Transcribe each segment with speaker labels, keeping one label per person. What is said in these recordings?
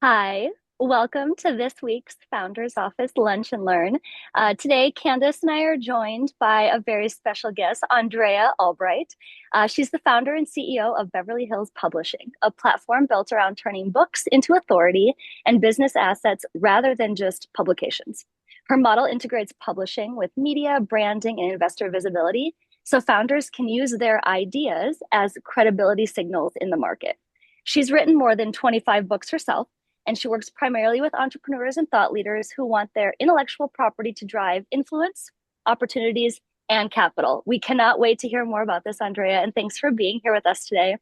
Speaker 1: Hi, welcome to this week's Founders Office Lunch and Learn. Today, Candace and I are joined by a very special guest, Andrea Albright. She's the founder and CEO of Beverly Hills Publishing, a platform built around turning books into authority and business assets rather than just publications. Her model integrates publishing with media, branding, and investor visibility so founders can use their ideas as credibility signals in the market. She's written more than 25 books herself, and she works primarily with entrepreneurs and thought leaders who want their intellectual property to drive influence, opportunities, and capital. We cannot wait to hear more about this, Andrea, and thanks for being here with us today.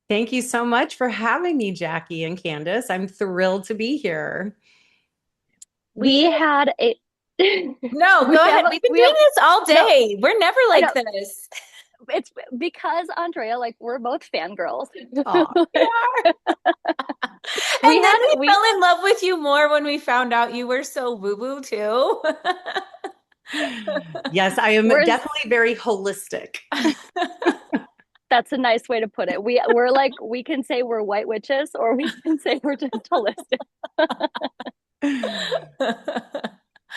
Speaker 2: Thank you so much for having me, Jackie and Candace. I'm thrilled to be here.
Speaker 1: We
Speaker 3: We
Speaker 1: had a
Speaker 3: No, go ahead. We've been
Speaker 1: we
Speaker 3: doing
Speaker 1: have
Speaker 3: this all
Speaker 1: no,
Speaker 3: day. We're never
Speaker 1: I know
Speaker 3: like this.
Speaker 1: it's because Andrea, like we're both fangirls.
Speaker 2: Oh,
Speaker 3: We are.
Speaker 1: we
Speaker 3: And then
Speaker 1: had
Speaker 3: we
Speaker 1: we
Speaker 3: fell in love with you more when we found out you were so woo-woo too.
Speaker 2: yes, I am
Speaker 1: we're
Speaker 2: definitely very holistic.
Speaker 1: that's a nice way to put it. We're like we can say we're white witches or we can say we're just holistic.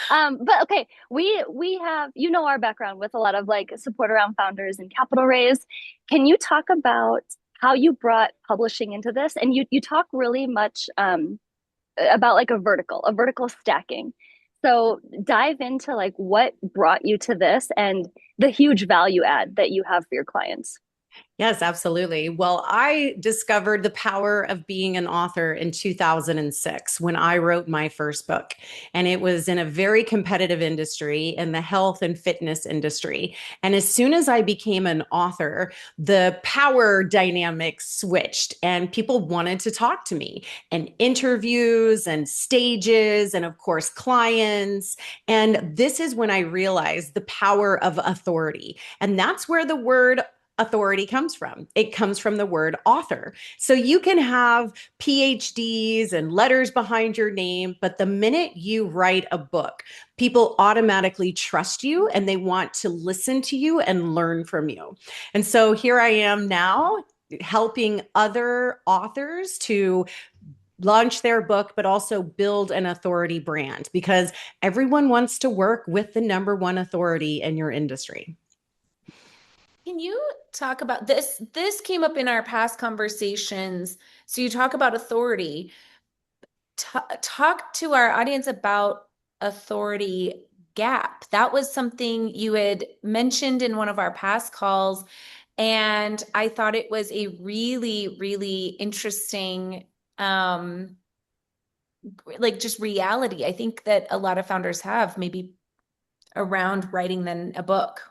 Speaker 1: But okay, we have our background with a lot of like support around founders and capital raise. Can you talk about how you brought publishing into this? And you talk really much about like a vertical stacking. So dive into like what brought you to this and the huge value add that you have for your clients.
Speaker 2: Yes, absolutely. Well, I discovered the power of being an author in 2006 when I wrote my first book. And it was in a very competitive industry, in the health and fitness industry. And as soon as I became an author, the power dynamic switched and people wanted to talk to me, and interviews and stages, and of course, clients. And this is when I realized the power of authority. And that's where the word authority comes from. It comes from the word author. So you can have PhDs and letters behind your name, but the minute you write a book, people automatically trust you and they want to listen to you and learn from you. And so here I am now helping other authors to launch their book, but also build an authority brand because everyone wants to work with the number one authority in your industry.
Speaker 3: Can you talk about this? This came up in our past conversations. So you talk about authority. Talk to our audience about authority gap. That was something you had mentioned in one of our past calls. And I thought it was a really, really interesting, like just reality. I think that a lot of founders have maybe around writing than a book.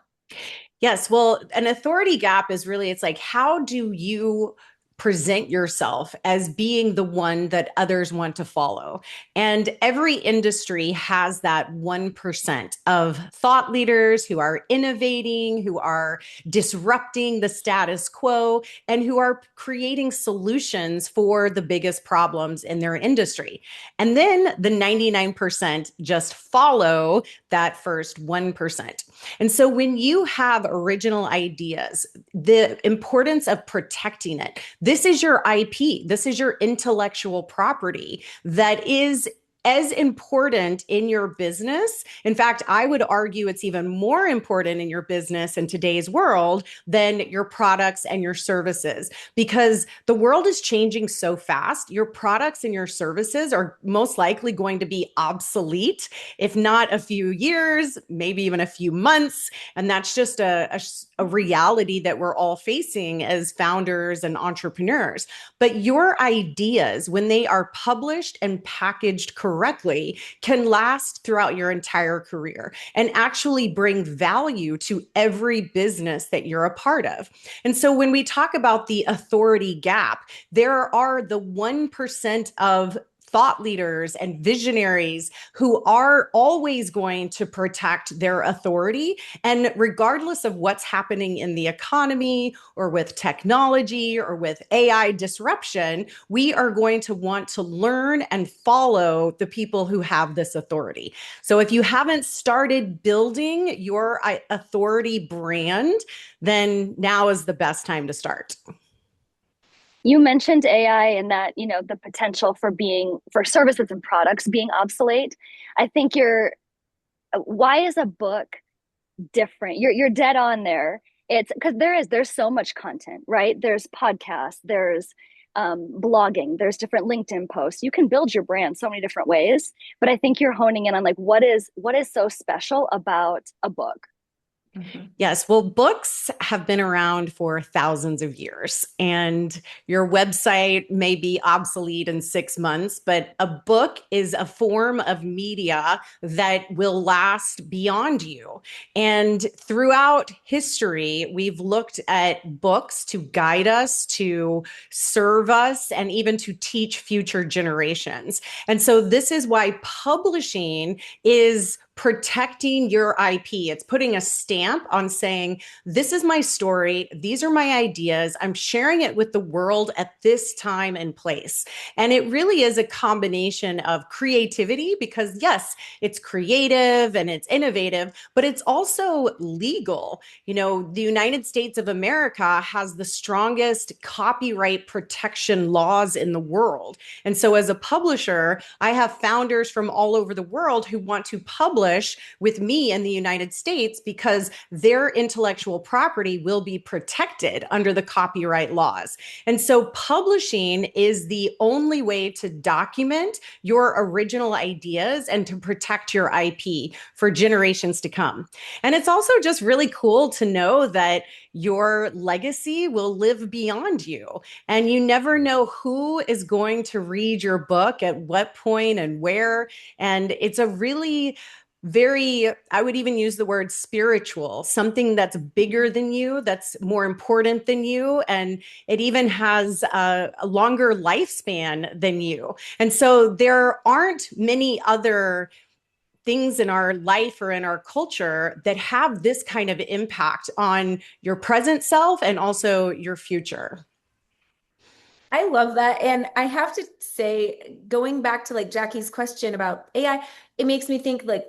Speaker 2: Yes, well, an authority gap is really, it's like, how do you present yourself as being the one that others want to follow? And every industry has that 1% of thought leaders who are innovating, who are disrupting the status quo, and who are creating solutions for the biggest problems in their industry. And then the 99% just follow that first 1%. And so when you have original ideas, the importance of protecting it, this is your IP, this is your intellectual property that is as important in your business. In fact, I would argue it's even more important in your business in today's world than your products and your services because the world is changing so fast. Your products and your services are most likely going to be obsolete, if not a few years, maybe even a few months. And that's just a reality that we're all facing as founders and entrepreneurs. But your ideas, when they are published and packaged correctly, can last throughout your entire career and actually bring value to every business that you're a part of. And so when we talk about the authority gap, there are the 1% of thought leaders and visionaries who are always going to protect their authority. And regardless of what's happening in the economy or with technology or with AI disruption, we are going to want to learn and follow the people who have this authority. So if you haven't started building your authority brand, then now is the best time to start.
Speaker 1: You mentioned AI and that, the potential for services and products being obsolete. I think why is a book different? You're dead on there. It's because there's so much content, right? There's podcasts, there's blogging, there's different LinkedIn posts. You can build your brand so many different ways, but I think you're honing in on like what is so special about a book.
Speaker 2: Mhm. Yes. Well, books have been around for thousands of years, and your website may be obsolete in 6 months, but a book is a form of media that will last beyond you. And throughout history, we've looked at books to guide us, to serve us, and even to teach future generations. And so, this is why publishing is protecting your IP. It's putting a stamp on saying, this is my story. These are my ideas. I'm sharing it with the world at this time and place. And it really is a combination of creativity because, yes, it's creative and it's innovative, but it's also legal. The United States of America has the strongest copyright protection laws in the world. And so, as a publisher, I have founders from all over the world who want to publish with me in the United States because their intellectual property will be protected under the copyright laws. And so, publishing is the only way to document your original ideas and to protect your IP for generations to come. And it's also just really cool to know that your legacy will live beyond you. And you never know who is going to read your book at what point and where. And it's a really very, I would even use the word spiritual, something that's bigger than you, that's more important than you. And it even has a longer lifespan than you. And so there aren't many other things in our life or in our culture that have this kind of impact on your present self and also your future.
Speaker 3: I love that. And I have to say, going back to like Jackie's question about AI, it makes me think like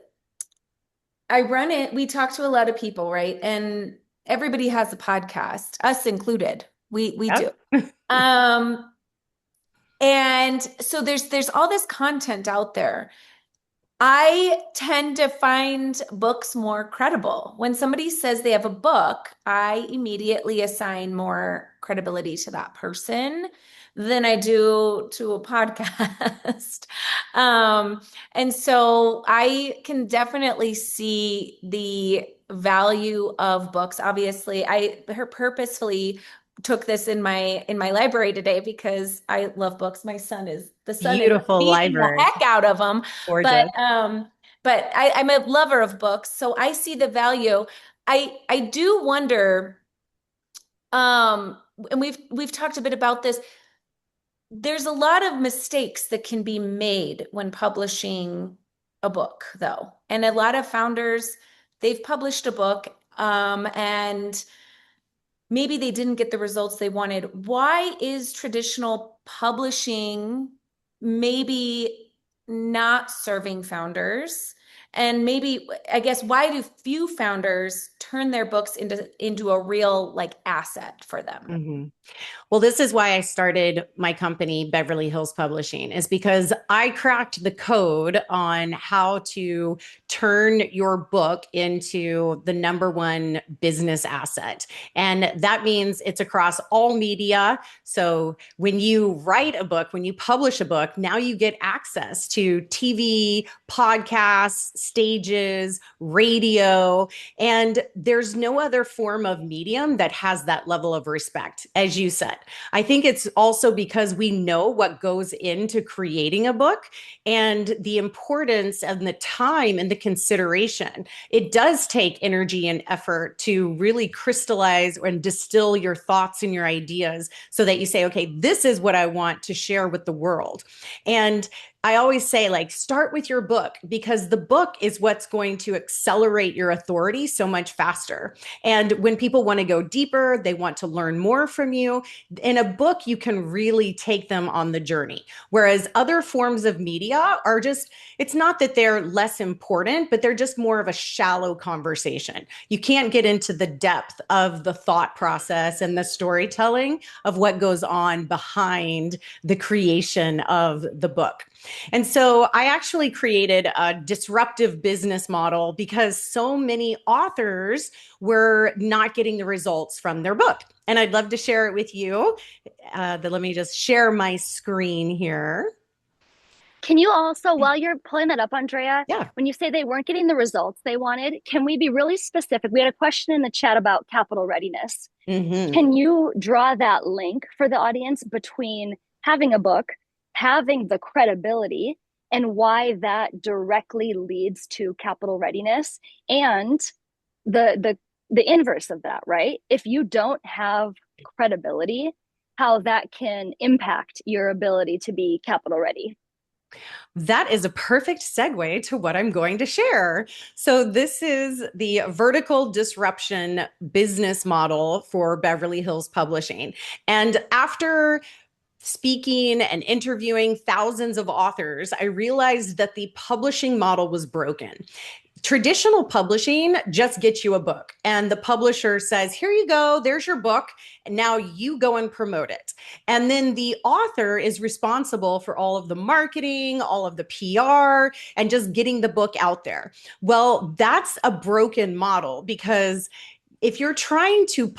Speaker 3: I run it, we talk to a lot of people, right? And everybody has a podcast, us included. We do.
Speaker 2: Yep.
Speaker 3: Um, and so there's all this content out there. I tend to find books more credible. When somebody says they have a book, I immediately assign more credibility to that person than I do to a podcast. Um, and so I can definitely see the value of books. Obviously, I purposefully took this in my library today because I love books. The sun is
Speaker 2: Beautiful
Speaker 3: reading the
Speaker 2: library.
Speaker 3: heck out of them. But
Speaker 2: Gorgeous.
Speaker 3: I'm a lover of books, so I see the value. I do wonder, and we've talked a bit about this. There's a lot of mistakes that can be made when publishing a book, though. And a lot of founders, they've published a book, and maybe they didn't get the results they wanted. Why is traditional publishing maybe not serving founders? And maybe, I guess, why do few founders turn their books into a real like asset for them?
Speaker 2: Mhm. Well, this is why I started my company, Beverly Hills Publishing, is because I cracked the code on how to turn your book into the number one business asset. And that means it's across all media. So when you write a book, when you publish a book, now you get access to TV, podcasts, stages, radio, and there's no other form of medium that has that level of respect, as you said. I think it's also because we know what goes into creating a book and the importance and the time and the consideration. It does take energy and effort to really crystallize and distill your thoughts and your ideas so that you say, okay, this is what I want to share with the world. And I always say, like, start with your book because the book is what's going to accelerate your authority so much faster. And when people want to go deeper, they want to learn more from you. In a book, you can really take them on the journey. Whereas other forms of media are just, it's not that they're less important, but they're just more of a shallow conversation. You can't get into the depth of the thought process and the storytelling of what goes on behind the creation of the book. And so I actually created a disruptive business model because so many authors were not getting the results from their book. And I'd love to share it with you. Let me just share my screen here.
Speaker 1: Can you also, while you're pulling that up, Andrea,
Speaker 2: Yeah.
Speaker 1: when you say they weren't getting the results they wanted, can we be really specific? We had a question in the chat about capital readiness.
Speaker 2: Mm-hmm.
Speaker 1: Can you draw that link for the audience between having a book, having the credibility, and why that directly leads to capital readiness, and the inverse of that, right? If you don't have credibility, how that can impact your ability to be capital ready.
Speaker 2: That is a perfect segue to what I'm going to share. So, this is the vertical disruption business model for Beverly Hills Publishing. And after speaking and interviewing thousands of authors, I realized that the publishing model was broken. Traditional publishing just gets you a book, and the publisher says, here you go, there's your book, and now you go and promote it. And then the author is responsible for all of the marketing, all of the PR, and just getting the book out there. Well, that's a broken model because if you're trying to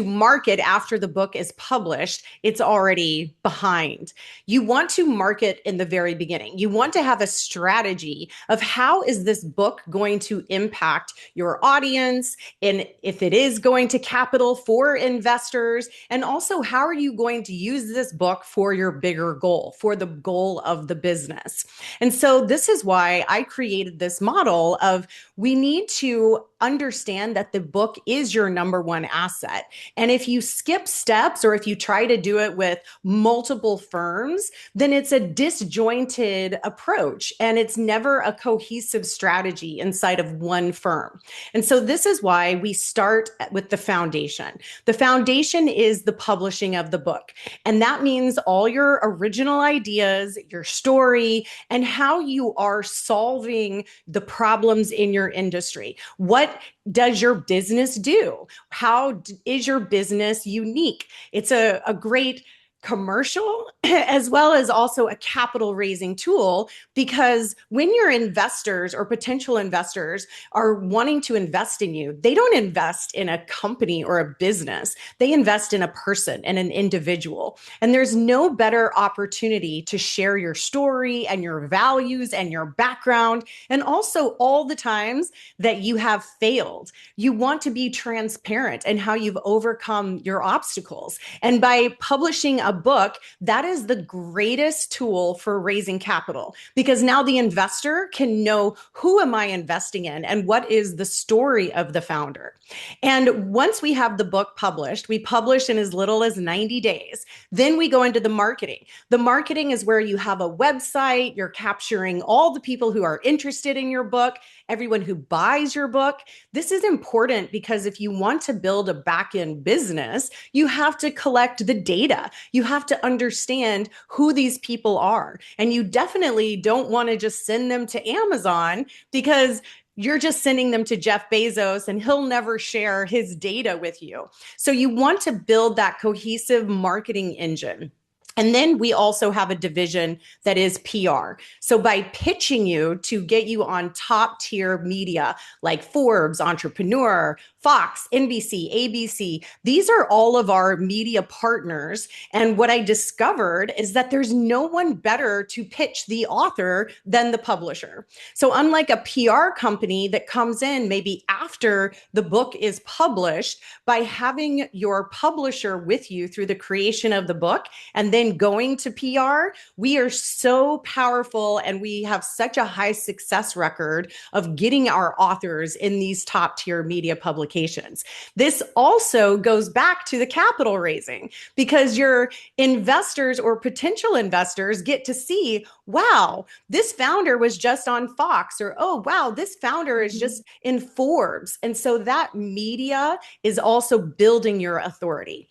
Speaker 2: market after the book is published, it's already behind. You want to market in the very beginning. You want to have a strategy of how is this book going to impact your audience, and if it is going to capital for investors, and also how are you going to use this book for your bigger goal, for the goal of the business. And so this is why I created this model of we need to understand that the book is your number one asset. And if you skip steps or if you try to do it with multiple firms, then it's a disjointed approach and it's never a cohesive strategy inside of one firm. And so this is why we start with the foundation. The foundation is the publishing of the book. And that means all your original ideas, your story, and how you are solving the problems in your industry. What does your business do? How is your business unique? It's a great commercial as well as also a capital raising tool, because when your investors or potential investors are wanting to invest in you, they don't invest in a company or a business. They invest in a person and an individual. And there's no better opportunity to share your story and your values and your background, and also all the times that you have failed. You want to be transparent and how you've overcome your obstacles. And by publishing a book, that is the greatest tool for raising capital, because now the investor can know, who am I investing in and what is the story of the founder. And once we have the book published, we publish in as little as 90 days. Then we go into the marketing. The marketing is where you have a website, you're capturing all the people who are interested in your book, everyone who buys your book. This is important because if you want to build a back-end business, you have to collect the data. You have to understand who these people are. And you definitely don't want to just send them to Amazon, because you're just sending them to Jeff Bezos and he'll never share his data with you. So you want to build that cohesive marketing engine. And then we also have a division that is PR. So by pitching you to get you on top tier media like Forbes, Entrepreneur, Fox, NBC, ABC, these are all of our media partners. And what I discovered is that there's no one better to pitch the author than the publisher. So unlike a PR company that comes in maybe after the book is published, by having your publisher with you through the creation of the book and then going to PR, we are so powerful and we have such a high success record of getting our authors in these top tier media publications. applications. This also goes back to the capital raising because your investors or potential investors get to see, wow, this founder was just on Fox, or oh, wow, this founder is just in Forbes. And so that media is also building your authority.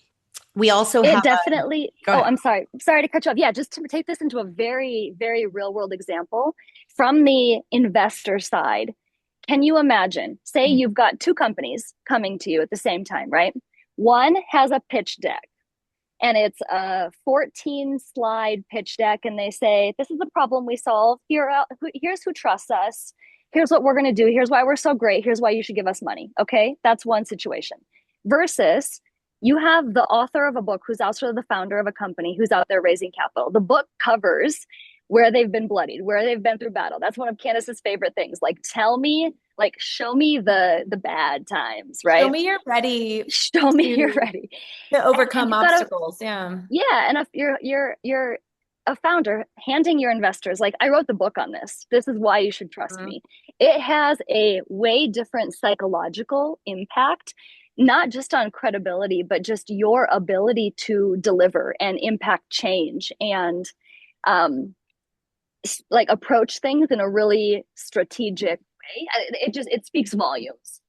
Speaker 2: We also
Speaker 1: It
Speaker 2: have
Speaker 1: definitely,
Speaker 2: go
Speaker 1: oh,
Speaker 2: ahead.
Speaker 1: I'm sorry. Sorry to cut you off. Yeah, just to take this into a very, very real world example from the investor side. Can you imagine, say you've got two companies coming to you at the same time, right? One has a pitch deck and it's a 14 slide pitch deck. And they say, this is the problem we solve. Here's who trusts us. Here's what we're going to do. Here's why we're so great. Here's why you should give us money. Okay. That's one situation. Versus you have the author of a book who's also the founder of a company who's out there raising capital. The book covers where they've been bloodied, where they've been through battle. That's one of Candace's favorite things. Like, tell me, like, show me the bad times,
Speaker 3: Show
Speaker 1: right?
Speaker 3: me you're ready
Speaker 1: Show me you're
Speaker 3: to
Speaker 1: ready. And
Speaker 3: overcome
Speaker 1: you've got to,
Speaker 3: obstacles. Yeah.
Speaker 1: yeah, and if you're a founder handing your investors like, I wrote the book on this, this is why you should trust
Speaker 3: Mhm.
Speaker 1: me. It has a way different psychological impact, not just on credibility but just your ability to deliver and impact change and um like approach things in a really strategic way. It speaks volumes.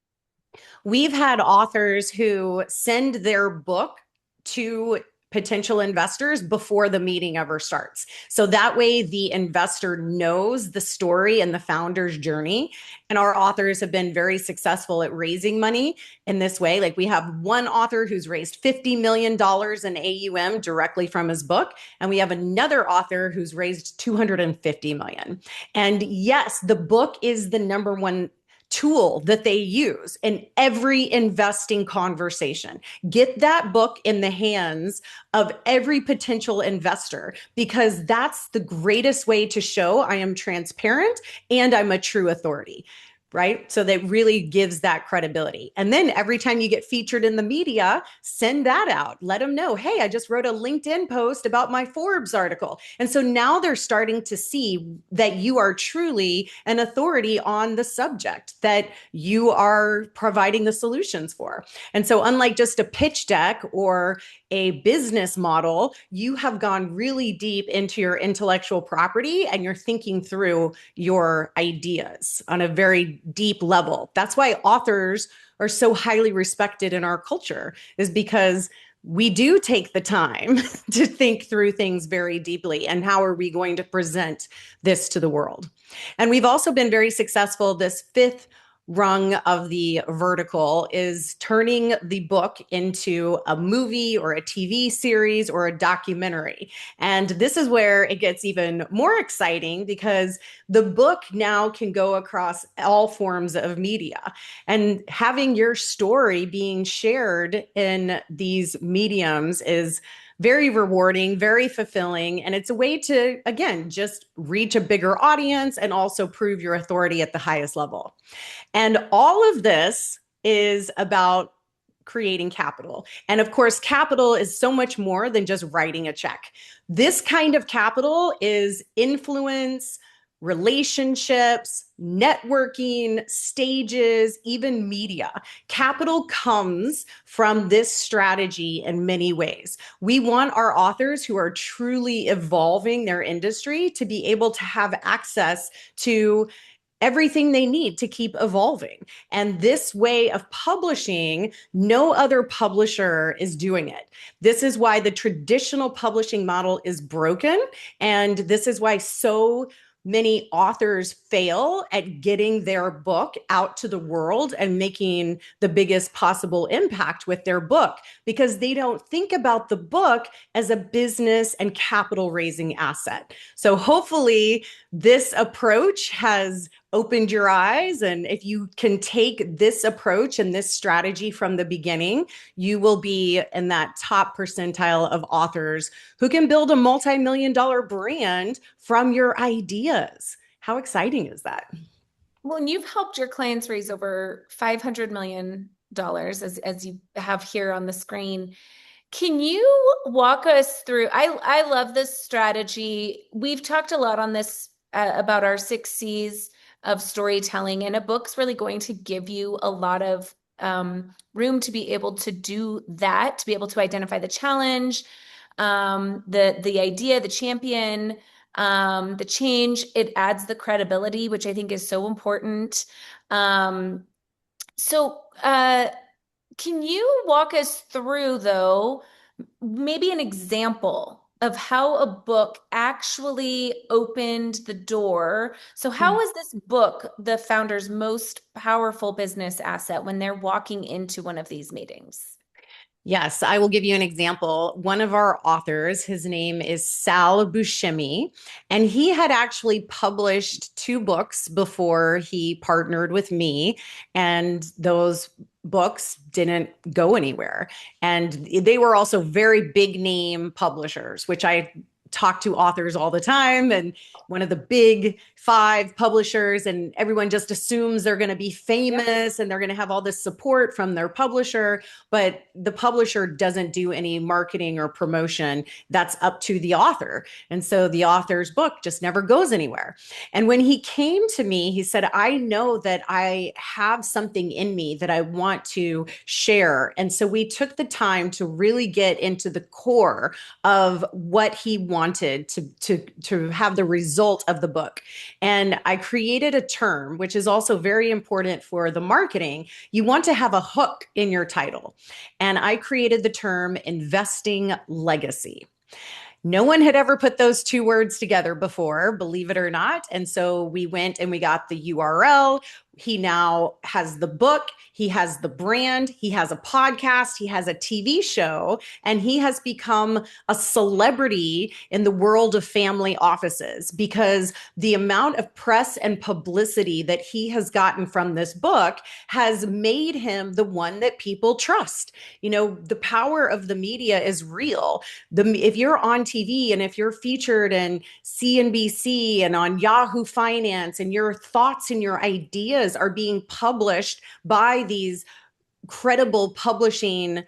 Speaker 2: We've had authors who send their book to potential investors before the meeting ever starts. So that way the investor knows the story and the founder's journey. And our authors have been very successful at raising money in this way. Like we have one author who's raised $50 million in AUM directly from his book. And we have another author who's raised 250 million. And yes, the book is the number one tool that they use in every investing conversation. Get that book in the hands of every potential investor because that's the greatest way to show I am transparent and I'm a true authority. Right. So that really gives that credibility. And then every time you get featured in the media, send that out. Let them know, hey, I just wrote a LinkedIn post about my Forbes article. And so now they're starting to see that you are truly an authority on the subject that you are providing the solutions for. And so, unlike just a pitch deck or a business model, you have gone really deep into your intellectual property and you're thinking through your ideas on a very deep level. That's why authors are so highly respected in our culture, is because we do take the time to think through things very deeply and how are we going to present this to the world. And we've also been very successful. This fifth rung of the vertical is turning the book into a movie or a TV series or a documentary. And this is where it gets even more exciting because the book now can go across all forms of media. And having your story being shared in these mediums is very rewarding, very fulfilling. And it's a way to, again, just reach a bigger audience and also prove your authority at the highest level. And all of this is about creating capital. And of course, capital is so much more than just writing a check. This kind of capital is influence, relationships, networking, stages, even media. Capital comes from this strategy in many ways. We want our authors who are truly evolving their industry to be able to have access to everything they need to keep evolving. And this way of publishing, no other publisher is doing it. This is why the traditional publishing model is broken. And this is why so many authors fail at getting their book out to the world and making the biggest possible impact with their book because they don't think about the book as a business and capital raising asset. So hopefully this approach has opened your eyes. And if you can take this approach and this strategy from the beginning, you will be in that top percentile of authors who can build a multi-million-dollar brand from your ideas. How exciting is that?
Speaker 3: Well, and you've helped your clients raise over $500 million as you have here on the screen. Can you walk us through? I love this strategy. We've talked a lot on this about our 6 C's of storytelling, and a book's really going to give you a lot of room to be able to do that, to be able to identify the challenge, the idea, the champion, the change. It adds the credibility, which I think is so important. Um, so, can you walk us through, though, maybe an example of how a book actually opened the door? So, how is this book the founder's most powerful business asset when they're walking into one of these meetings?
Speaker 2: Yes, I will give you an example. One of our authors, his name is Sal Buscemi, and he had actually published two books before he partnered with me, and those books didn't go anywhere. And they were also very big name publishers, which I talk to authors all the time, and one of the big five publishers, and everyone just assumes they're going to be famous and they're going to have all this support from their publisher, but the publisher doesn't do any marketing or promotion. That's up to the author. And so the author's book just never goes anywhere. And when he came to me, he said, I know that I have something in me that I want to share. And so we took the time to really get into the core of what he wanted to have the result of the book. And I created a term, which is also very important for the marketing. You want to have a hook in your title. And I created the term investing legacy. No one had ever put those two words together before, believe it or not. And so we went and we got the URL. He now has the book, he has the brand, he has a podcast, he has a TV show, and he has become a celebrity in the world of family offices because the amount of press and publicity that he has gotten from this book has made him the one that people trust. You know, the power of the media is real. If you're on TV and if you're featured in CNBC and on Yahoo Finance and your thoughts and your ideas are being published by these credible publishing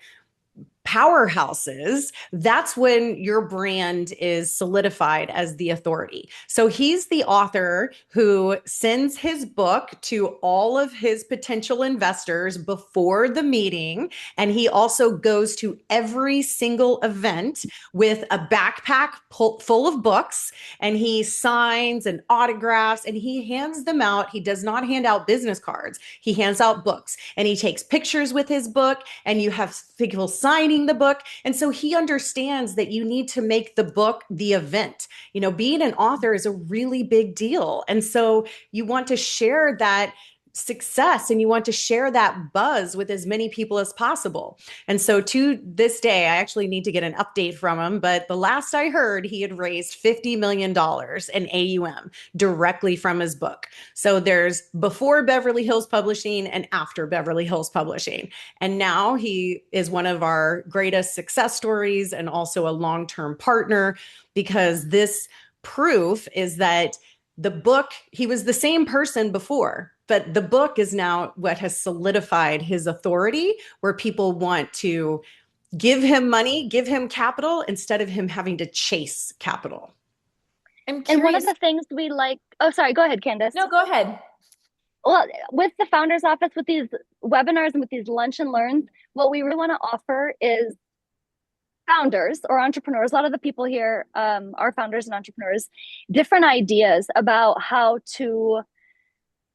Speaker 2: powerhouses, that's when your brand is solidified as the authority. So he's the author who sends his book to all of his potential investors before the meeting. And he also goes to every single event with a backpack full of books, and he signs and autographs and he hands them out. He does not hand out business cards. He hands out books and he takes pictures with his book, and you have people signing the book. And so he understands that you need to make the book the event. You know, being an author is a really big deal. And so you want to share that success and you want to share that buzz with as many people as possible. And so to this day, I actually need to get an update from him, but the last I heard, he had raised $50 million in AUM directly from his book. So there's before Beverly Hills Publishing and after Beverly Hills Publishing. And now he is one of our greatest success stories and also a long-term partner, because this proof is that the book, he was the same person before, but the book is now what has solidified his authority, where people want to give him money, give him capital instead of him having to chase capital.
Speaker 3: I'm
Speaker 1: And one of
Speaker 3: curious.
Speaker 1: the things we like, oh, sorry, go ahead, Candace.
Speaker 3: No, go ahead.
Speaker 1: Well, with the founders office, with these webinars and with these lunch and learns, what we really want to offer is founders or entrepreneurs. A lot of the people here are founders and entrepreneurs, different ideas about how to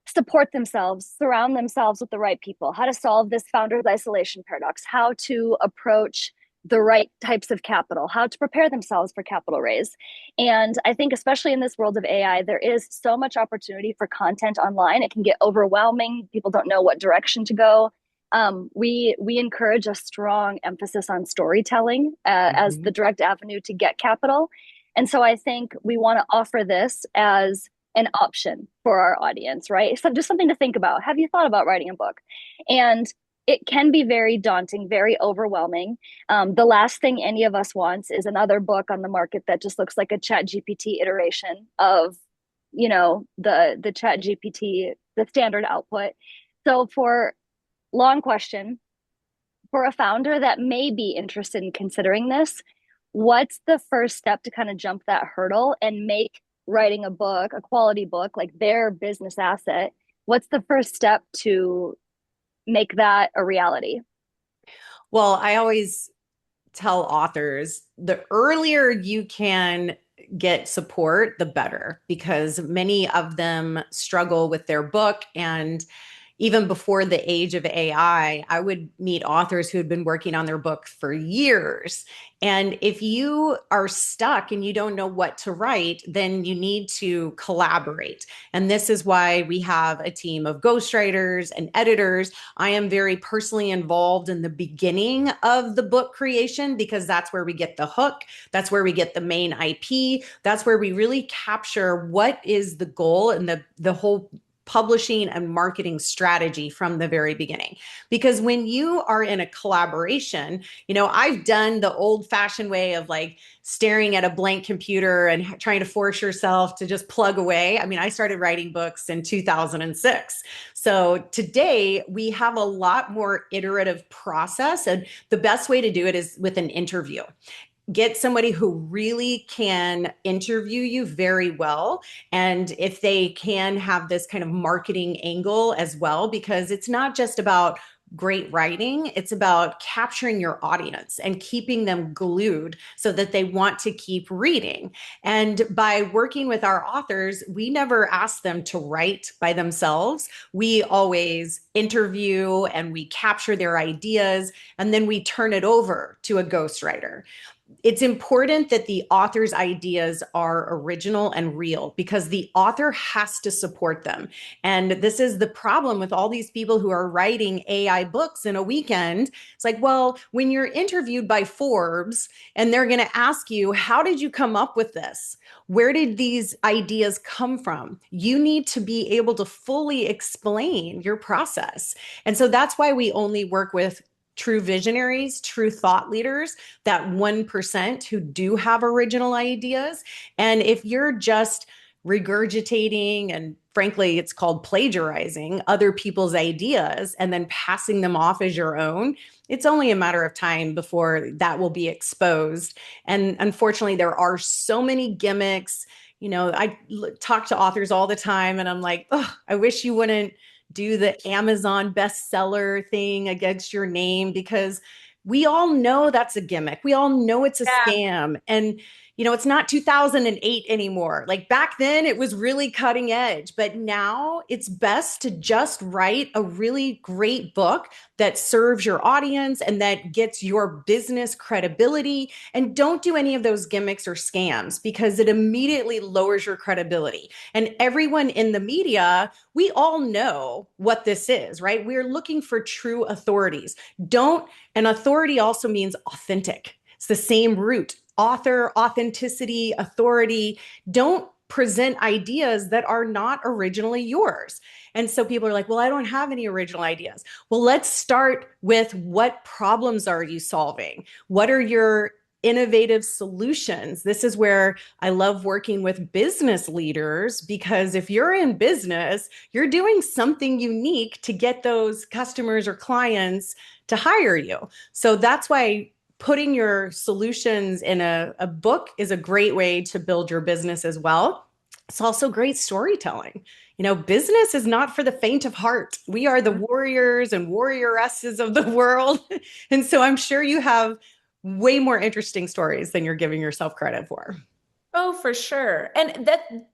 Speaker 1: support themselves, surround themselves with the right people, how to solve this founder's isolation paradox, how to approach the right types of capital, how to prepare themselves for capital raise. And I think, especially in this world of AI, there is so much opportunity for content online. It can get overwhelming. People don't know what direction to go. We encourage a strong emphasis on storytelling as the direct avenue to get capital. And so I think we want to offer this as an option for our audience, right? So just something to think about. Have you thought about writing a book? And it can be very daunting, very overwhelming. The last thing any of us wants is another book on the market that just looks like a chat GPT iteration of, you know, the chat GPT, the standard output. So for long question, for a founder that may be interested in considering this, what's the first step to kind of jump that hurdle and make writing a book, a quality book, like their business asset? What's the first step to make that a reality?
Speaker 2: Well, I always tell authors the earlier you can get support, the better, because many of them struggle with their book. And even before the age of AI, I would meet authors who had been working on their book for years. And if you are stuck and you don't know what to write, then you need to collaborate. And this is why we have a team of ghostwriters and editors. I am very personally involved in the beginning of the book creation because that's where we get the hook. That's where we get the main IP. That's where we really capture what is the goal and the whole publishing and marketing strategy from the very beginning. Because when you are in a collaboration, I've done the old fashioned way of like staring at a blank computer and trying to force yourself to just plug away. I mean, I started writing books in 2006. So today we have a lot more iterative process. And the best way to do it is with an interview. Get somebody who really can interview you very well. And if they can have this kind of marketing angle as well, because it's not just about great writing, it's about capturing your audience and keeping them glued so that they want to keep reading. And by working with our authors, we never ask them to write by themselves. We always interview and we capture their ideas, and then we turn it over to a ghostwriter. It's important that the author's ideas are original and real because the author has to support them. And this is the problem with all these people who are writing AI books in a weekend. It's like, well, when you're interviewed by Forbes and they're going to ask you, how did you come up with this? Where did these ideas come from? You need to be able to fully explain your process. And so that's why we only work with true visionaries, true thought leaders, that 1% who do have original ideas. And if you're just regurgitating and frankly, it's called plagiarizing other people's ideas and then passing them off as your own, it's only a matter of time before that will be exposed. And unfortunately, there are so many gimmicks. I talk to authors all the time and I'm like, oh, I wish you wouldn't do the Amazon bestseller thing against your name because we all know that's a gimmick. We all know it's a
Speaker 3: Yeah.
Speaker 2: scam. And, it's not 2008 anymore. Like back then, it was really cutting edge. But now it's best to just write a really great book that serves your audience and that gets your business credibility. And don't do any of those gimmicks or scams because it immediately lowers your credibility. And everyone in the media, we all know what this is, right? We're looking for true authorities. Don't And authority also means authentic. It's the same root. Author, authenticity, authority. Don't present ideas that are not originally yours. And so people are like, well, I don't have any original ideas. Well, let's start with what problems are you solving? What are your innovative solutions? This is where I love working with business leaders because if you're in business, you're doing something unique to get those customers or clients to hire you. So that's why putting your solutions in a book is a great way to build your business as well. It's also great storytelling. Business is not for the faint of heart. We are the warriors and warrioresses of the world. And so I'm sure you have way more interesting stories than you're giving yourself credit for.
Speaker 3: Oh, for sure. And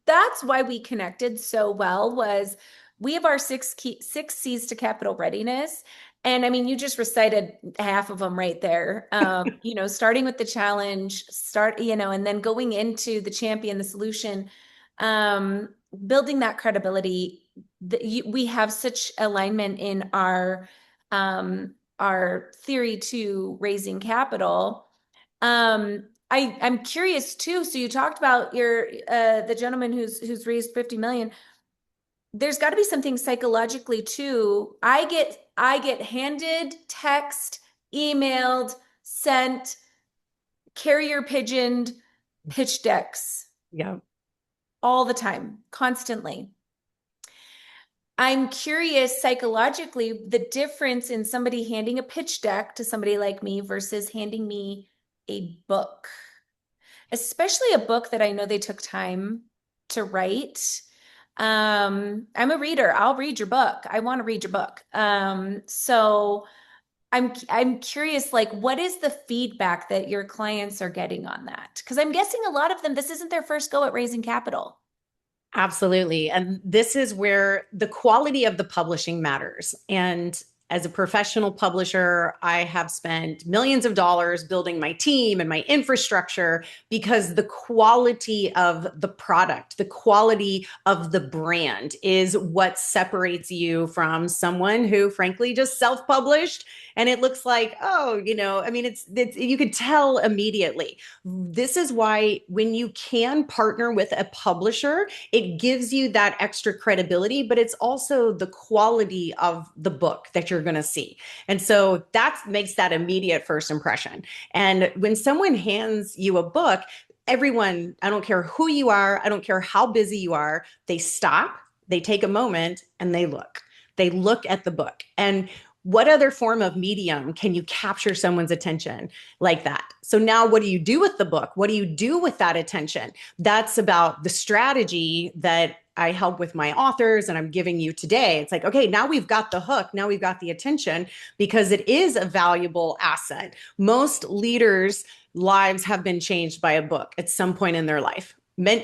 Speaker 3: that's why we connected so well was we have our six C's to capital readiness. And I mean, you just recited half of them right there. Starting with the challenge, and then going into the champion, the solution, building that credibility. We have such alignment in our theory to raising capital. I'm curious too. So you talked about the gentleman who's raised 50 million. There's got to be something psychologically too. I get handed, text, emailed, sent, carrier pigeoned pitch decks
Speaker 2: Yeah.
Speaker 3: all the time, constantly. I'm curious psychologically the difference in somebody handing a pitch deck to somebody like me versus handing me a book, especially a book that I know they took time to write. I'm a reader. I'll read your book. I want to read your book. So I'm curious, like, what is the feedback that your clients are getting on that? Because I'm guessing a lot of them, this isn't their first go at raising capital.
Speaker 2: Absolutely. And this is where the quality of the publishing matters. And as a professional publisher, I have spent millions of dollars building my team and my infrastructure because the quality of the product, the quality of the brand is what separates you from someone who, frankly, just self published. And it looks like, oh, I mean, it's you could tell immediately. This is why when you can partner with a publisher, it gives you that extra credibility, but it's also the quality of the book that you're going to see. And so that makes that immediate first impression. And when someone hands you a book, everyone, I don't care who you are, I don't care how busy you are, they stop, they take a moment, and they look. They look at the book. And what other form of medium can you capture someone's attention like that? So now what do you do with the book? What do you do with that attention? That's about the strategy that I help with my authors and I'm giving you today. It's like, okay, now we've got the hook. Now we've got the attention because it is a valuable asset. Most leaders' lives have been changed by a book at some point in their life.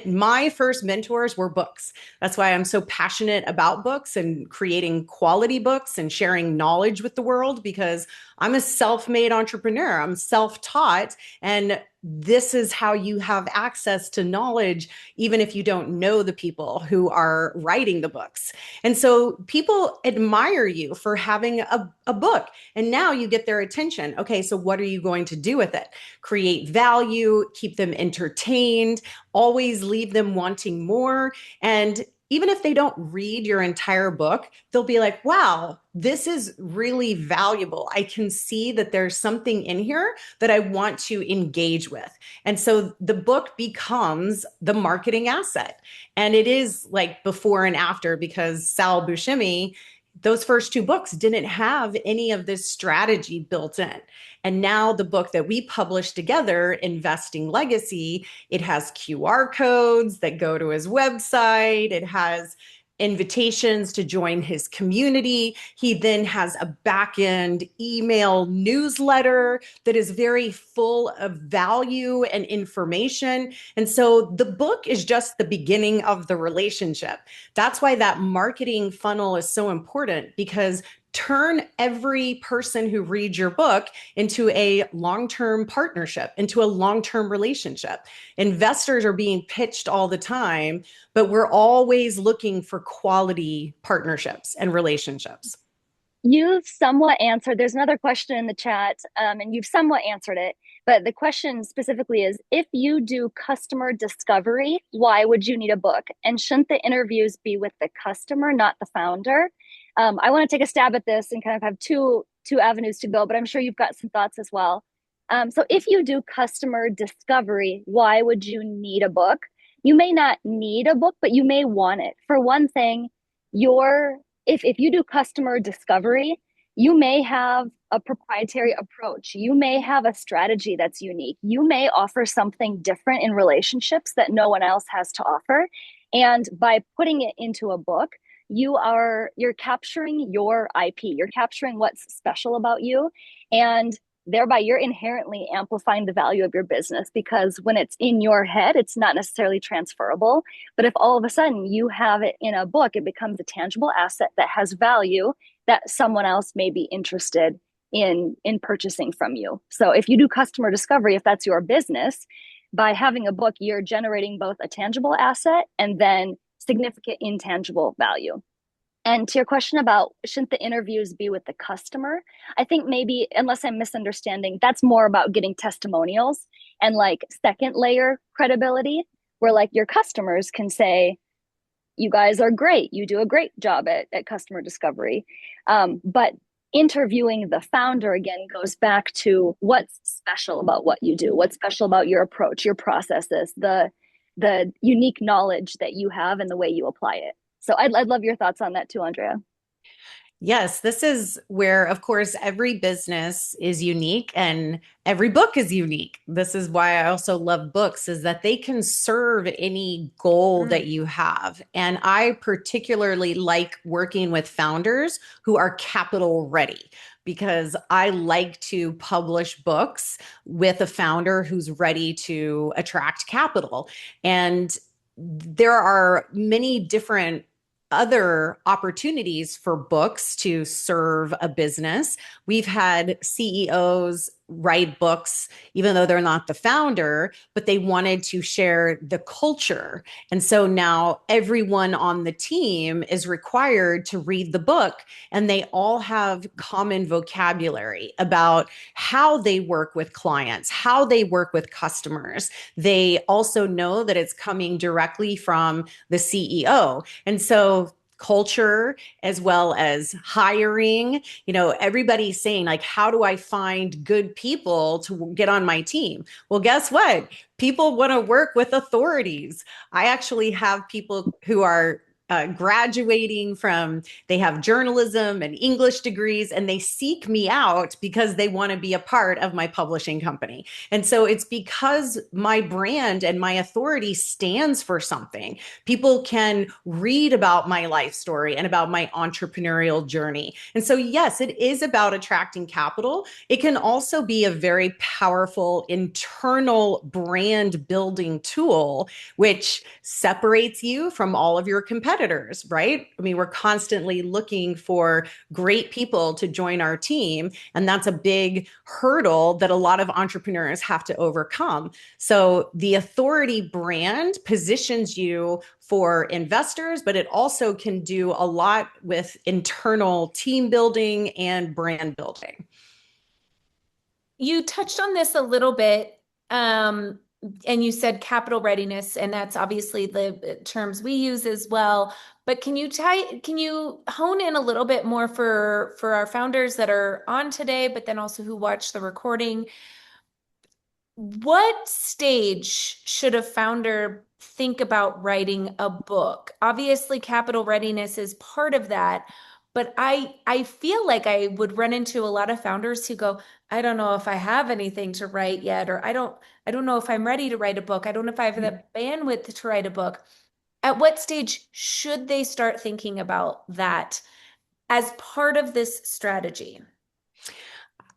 Speaker 2: My first mentors were books. That's why I'm so passionate about books and creating quality books and sharing knowledge with the world because I'm a self-made entrepreneur. I'm self-taught, and this is how you have access to knowledge, even if you don't know the people who are writing the books. And so people admire you for having a book, and now you get their attention. Okay, so what are you going to do with it? Create value, keep them entertained, always leave them wanting more. And even if they don't read your entire book, they'll be like, wow, this is really valuable. I can see that there's something in here that I want to engage with. And so the book becomes the marketing asset. And it is like before and after because Sal Buscemi, those first two books didn't have any of this strategy built in. And now the book that we published together, Investing Legacy, it has QR codes that go to his website. It has invitations to join his community. He then has a back end email newsletter that is very full of value and information. And so the book is just the beginning of the relationship. That's why that marketing funnel is so important because turn every person who reads your book into a long-term partnership, into a long-term relationship. Investors are being pitched all the time, but we're always looking for quality partnerships and relationships.
Speaker 1: You've somewhat answered. There's another question in the chat, and you've somewhat answered it. But the question specifically is if you do customer discovery, why would you need a book? And shouldn't the interviews be with the customer, not the founder? I want to take a stab at this and kind of have two avenues to go, but I'm sure you've got some thoughts as well. So if you do customer discovery, why would you need a book? You may not need a book, but you may want it. For one thing, your if you do customer discovery, you may have a proprietary approach. You may have a strategy that's unique. You may offer something different in relationships that no one else has to offer. And by putting it into a book, you're capturing your IP. You're capturing what's special about you. And thereby you're inherently amplifying the value of your business because when it's in your head, it's not necessarily transferable. But if all of a sudden you have it in a book, it becomes a tangible asset that has value that someone else may be interested in purchasing from you. So if you do customer discovery, if that's your business, by having a book, you're generating both a tangible asset and then significant intangible value. And to your question about shouldn't the interviews be with the customer? I think maybe, unless I'm misunderstanding, that's more about getting testimonials and like second layer credibility, where like your customers can say, you guys are great. You do a great job at customer discovery. But interviewing the founder again goes back to what's special about what you do, what's special about your approach, your processes, the unique knowledge that you have and the way you apply it. So I'd love your thoughts on that too, Andrea.
Speaker 2: Yes, this is where, of course, every business is unique and every book is unique. This is why I also love books, is that they can serve any goal
Speaker 3: Mm.
Speaker 2: that you have. And I particularly like working with founders who are capital ready because I like to publish books with a founder who's ready to attract capital. And there are many different other opportunities for books to serve a business. We've had CEOs write books, even though they're not the founder, but they wanted to share the culture. And so now everyone on the team is required to read the book, and they all have common vocabulary about how they work with clients, how they work with customers. They also know that it's coming directly from the CEO. And so culture as well as hiring, everybody's saying like, how do I find good people to get on my team? Well, guess what? People want to work with authorities. I actually have people who are graduating from, they have journalism and English degrees, and they seek me out because they want to be a part of my publishing company. And so it's because my brand and my authority stands for something. People can read about my life story and about my entrepreneurial journey. And so, yes, it is about attracting capital. It can also be a very powerful internal brand building tool, which separates you from all of your competitors, right? I mean, we're constantly looking for great people to join our team. And that's a big hurdle that a lot of entrepreneurs have to overcome. So the authority brand positions you for investors, but it also can do a lot with internal team building and brand building.
Speaker 3: You touched on this a little bit, and you said capital readiness, and that's obviously the terms we use as well. But can you hone in a little bit more for our founders that are on today, but then also who watch the recording? What stage should a founder think about writing a book? Obviously, capital readiness is part of that, but I feel like I would run into a lot of founders who go, I don't know if I have anything to write yet, or I don't know if I'm ready to write a book. I don't know if I have the bandwidth to write a book. At what stage should they start thinking about that as part of this strategy?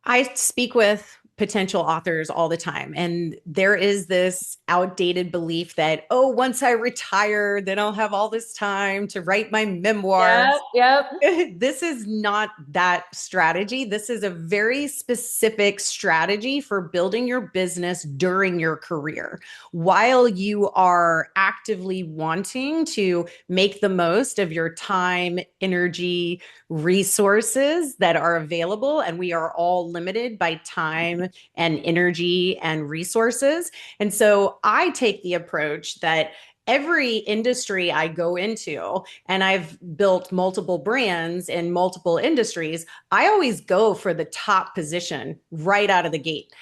Speaker 2: I speak with potential authors all the time, and there is this outdated belief that, oh, once I retire, then I'll have all this time to write my
Speaker 3: Yep,
Speaker 2: memoirs.
Speaker 3: yep.
Speaker 2: This is not that strategy. This is a very specific strategy for building your business during your career while you are actively wanting to make the most of your time, energy, resources that are available. And we are all limited by time and energy and resources. And so I take the approach that every industry I go into, and I've built multiple brands in multiple industries, I always go for the top position right out of the gate.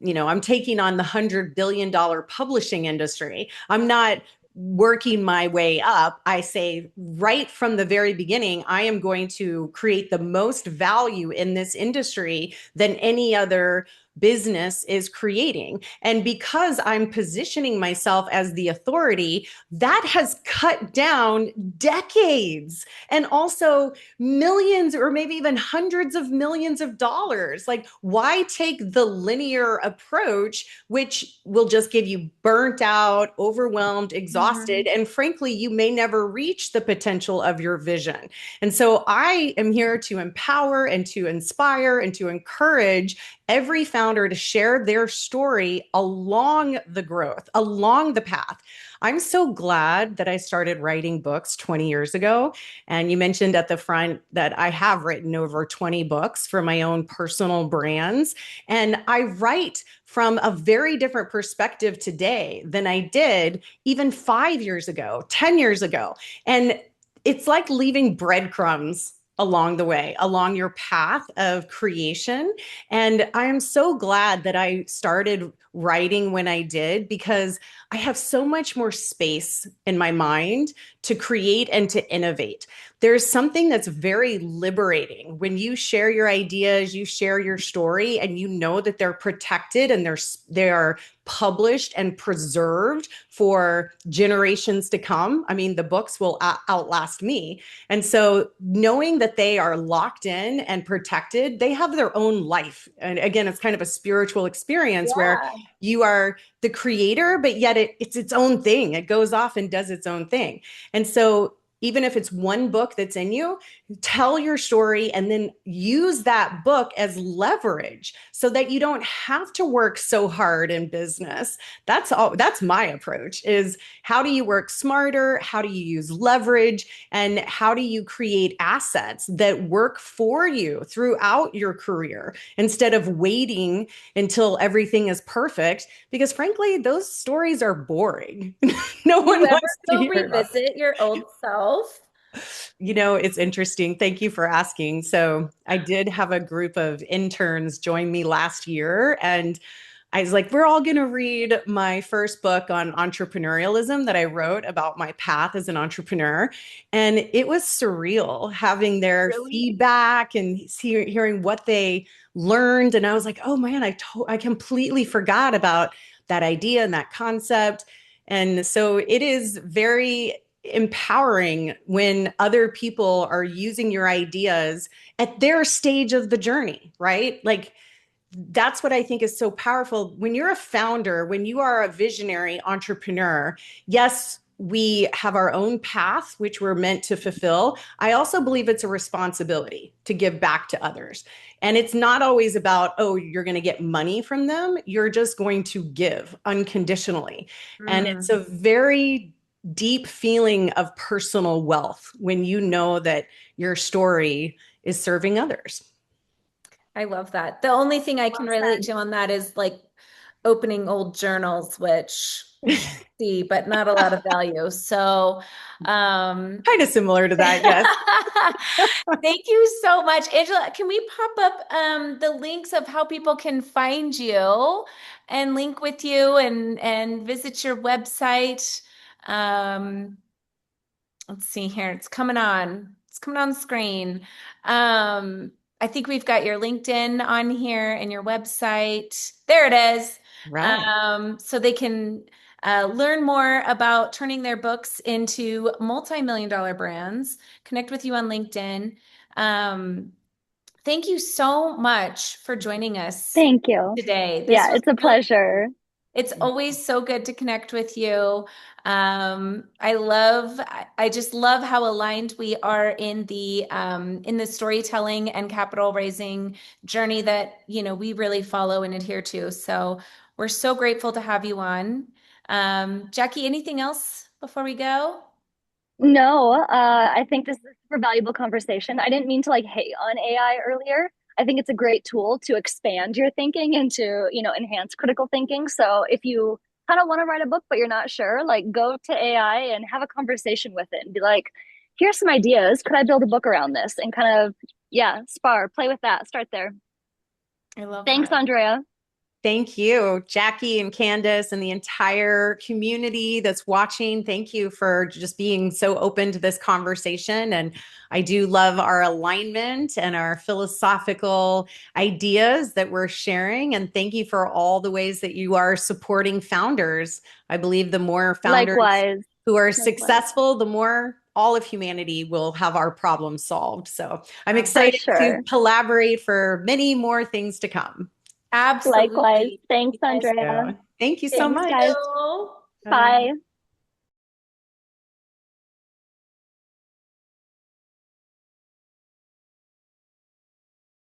Speaker 2: I'm taking on the $100 billion publishing industry. I'm not working my way up. I say right from the very beginning, I am going to create the most value in this industry than any other business is creating. And because I'm positioning myself as the authority, that has cut down decades and also millions or maybe even hundreds of millions of dollars. Like, why take the linear approach, which will just give you burnt out, overwhelmed, exhausted,
Speaker 3: Mhm.
Speaker 2: and frankly, you may never reach the potential of your vision. And so I am here to empower and to inspire and to encourage every founder to share their story along the growth, along the path. I'm so glad that I started writing books 20 years ago. And you mentioned at the front that I have written over 20 books for my own personal brands. And I write from a very different perspective today than I did even 5 years ago, 10 years ago. And it's like leaving breadcrumbs along the way, along your path of creation. And I'm so glad that I started writing when I did, because I have so much more space in my mind to create and to innovate. there's something that's very liberating when you share your ideas, you share your story, and you know that they're protected and they're published and preserved for generations to come. I mean, the books will outlast me. And so knowing that they are locked in and protected, they have their own life. And again, it's kind of a spiritual experience where
Speaker 1: Yeah.
Speaker 2: you are the creator, but yet it's its own thing. It goes off and does its own thing. And so even if it's one book that's in you, tell your story and then use that book as leverage so that you don't have to work so hard in business. That's my approach is how do you work smarter? How do you use leverage? And how do you create assets that work for you throughout your career instead of waiting until everything is perfect? Because frankly, those stories are boring. No
Speaker 3: Do you
Speaker 2: one
Speaker 3: ever
Speaker 2: wants to
Speaker 3: go
Speaker 2: hear about them.
Speaker 3: revisit your old self?
Speaker 2: It's interesting. Thank you for asking. So, I did have a group of interns join me last year, and I was like, we're all going to read my first book on entrepreneurialism that I wrote about my path as an entrepreneur. And it was surreal having their
Speaker 1: Really?
Speaker 2: feedback and hearing what they learned. And I was like, oh man, I completely forgot about that idea and that concept. And so it is very empowering when other people are using your ideas at their stage of the journey, right? Like, that's what I think is so powerful. When you're a founder, when you are a visionary entrepreneur, yes, we have our own path, which we're meant to fulfill. I also believe it's a responsibility to give back to others. And it's not always about, oh, you're going to get money from them. You're just going to give unconditionally. And it's
Speaker 3: Mm.
Speaker 2: a very deep feeling of personal wealth when you know that your story is serving others.
Speaker 3: I love that. The only thing I can
Speaker 1: Well
Speaker 3: relate
Speaker 1: said.
Speaker 3: to on that is like opening old journals, which see, but not a lot of value. So, um,
Speaker 2: Kind of similar to that, yes.
Speaker 3: thank you so much, Angela. Can we pop up the links of how people can find you and link with you and visit your website? Um, let's see here. It's coming on. It's coming on screen. Um, I think we've got your LinkedIn on here and your website. There it is.
Speaker 2: Right.
Speaker 3: So they can learn more about turning their books into multi-million dollar brands. Connect with you on LinkedIn. Um, thank you so much for joining us
Speaker 1: Thank you.
Speaker 3: today. This
Speaker 1: Yeah,
Speaker 3: was
Speaker 1: it's a
Speaker 3: really
Speaker 1: pleasure.
Speaker 3: it's always so good to connect with you. I just love how aligned we are in the storytelling and capital raising journey that, we really follow and adhere to. So we're so grateful to have you on. Jackie, anything else before we go?
Speaker 1: No, I think this is a super valuable conversation. I didn't mean to like hate on AI earlier. I think it's a great tool to expand your thinking and to, enhance critical thinking. So if you kind of want to write a book, but you're not sure, like go to AI and have a conversation with it and be like, here's some ideas. Could I build a book around this? And kind of, yeah, spar, play with that. Start there.
Speaker 3: I love
Speaker 1: Thanks,
Speaker 3: that.
Speaker 1: Andrea.
Speaker 2: Thank you, Jackie and Candace, and the entire community that's watching. Thank you for just being so open to this conversation. And I do love our alignment and our philosophical ideas that we're sharing. And thank you for all the ways that you are supporting founders. I believe the more founders
Speaker 1: Likewise.
Speaker 2: who are
Speaker 1: Likewise.
Speaker 2: successful, the more all of humanity will have our problems solved. So I'm
Speaker 1: For
Speaker 2: excited to
Speaker 1: sure.
Speaker 2: collaborate for many more things to come.
Speaker 1: Likewise.
Speaker 3: Absolutely.
Speaker 1: Thanks,
Speaker 3: You guys,
Speaker 1: Andrea.
Speaker 2: Yeah. Thank you so
Speaker 3: thank
Speaker 1: Thanks,
Speaker 2: much.
Speaker 1: guys.
Speaker 3: you.
Speaker 2: Bye.
Speaker 1: Bye.